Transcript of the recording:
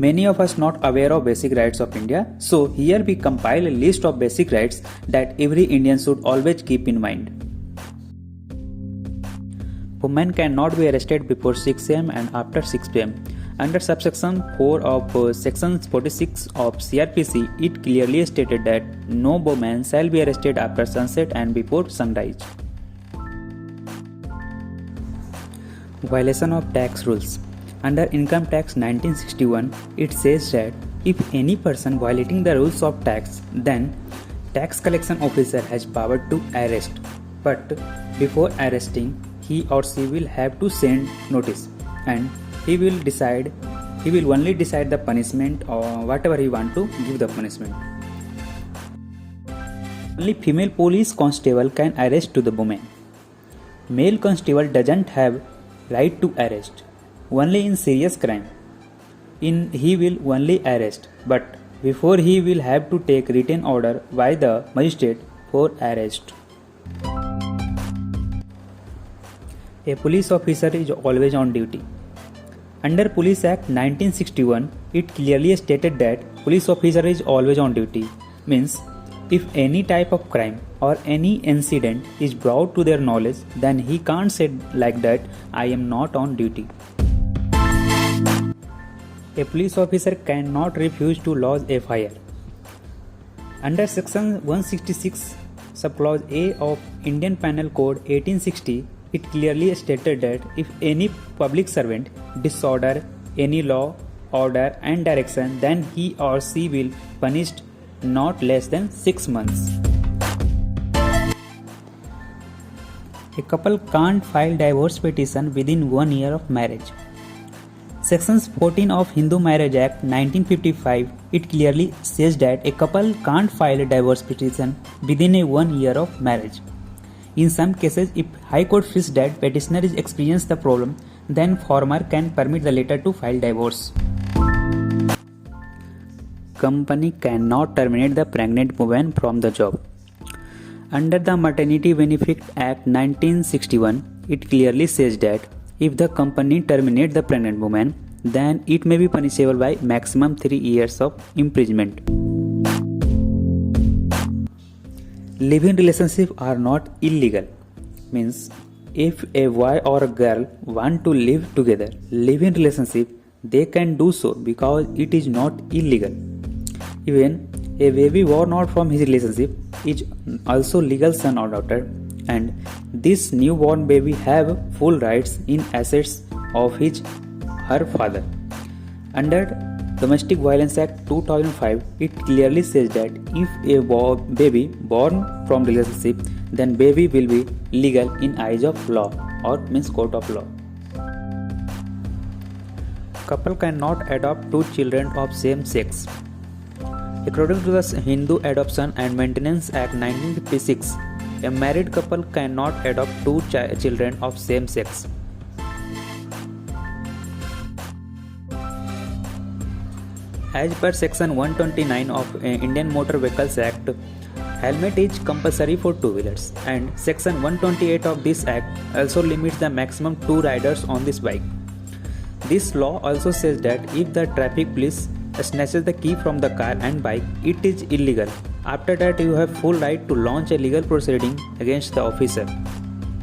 Many of us not aware of basic rights of India, so here we compile a list of basic rights that every Indian should always keep in mind. Women cannot be arrested before 6 am and after 6 pm. Under subsection 4 of section 46 of CRPC, it clearly stated that no woman shall be arrested after sunset and before sunrise. Violation of tax rules. Under Income Tax 1961, it says that if any person violating the rules of tax, then tax collection officer has power to arrest. But before arresting, he or she will have to send notice, and he will only decide the punishment or whatever he want to give the punishment. Only female police constable can arrest to the woman. Male constable doesn't have right to arrest. Only in serious crime. He will only arrest, but before he will have to take written order by the magistrate for arrest. A police officer is always on duty. Under Police Act 1961, it clearly stated that police officer is always on duty. Means, if any type of crime or any incident is brought to their knowledge, then he can't say like that, I am not on duty. A police officer cannot refuse to lodge a FIR. Under Section 166, Subclause A of Indian Penal Code 1860, it clearly stated that if any public servant disorder any law, order and direction, then he or she will punished not less than 6 months. A couple can't file divorce petition within 1 year of marriage. Sections 14 of Hindu Marriage Act 1955, it clearly says that a couple can't file a divorce petition within 1 year of marriage. In some cases, if High Court feels that petitioner is experiencing the problem, then former can permit the latter to file divorce. Company cannot terminate the pregnant woman from the job. Under the Maternity Benefit Act 1961, it clearly says that if the company terminates the pregnant woman, then it may be punishable by maximum 3 years of imprisonment. Live-in relationships are not illegal. Means, if a boy or a girl want to live together, live-in relationship, they can do so because it is not illegal. Even a baby born out from his relationship is also legal son or daughter, and this newborn baby have full rights in assets of her father. Under Domestic Violence Act 2005, it clearly says that if a baby born from relationship, then baby will be legal in eyes of law or means court of law. Couple cannot adopt 2 children of same sex. According to the Hindu Adoption and Maintenance Act 1956, a married couple cannot adopt 2 children of same sex. As per Section 129 of Indian Motor Vehicles Act, helmet is compulsory for 2-wheelers, and Section 128 of this Act also limits the maximum 2 riders on this bike. This law also says that if the traffic police snatches the key from the car and bike, it is illegal. After that, you have full right to launch a legal proceeding against the officer.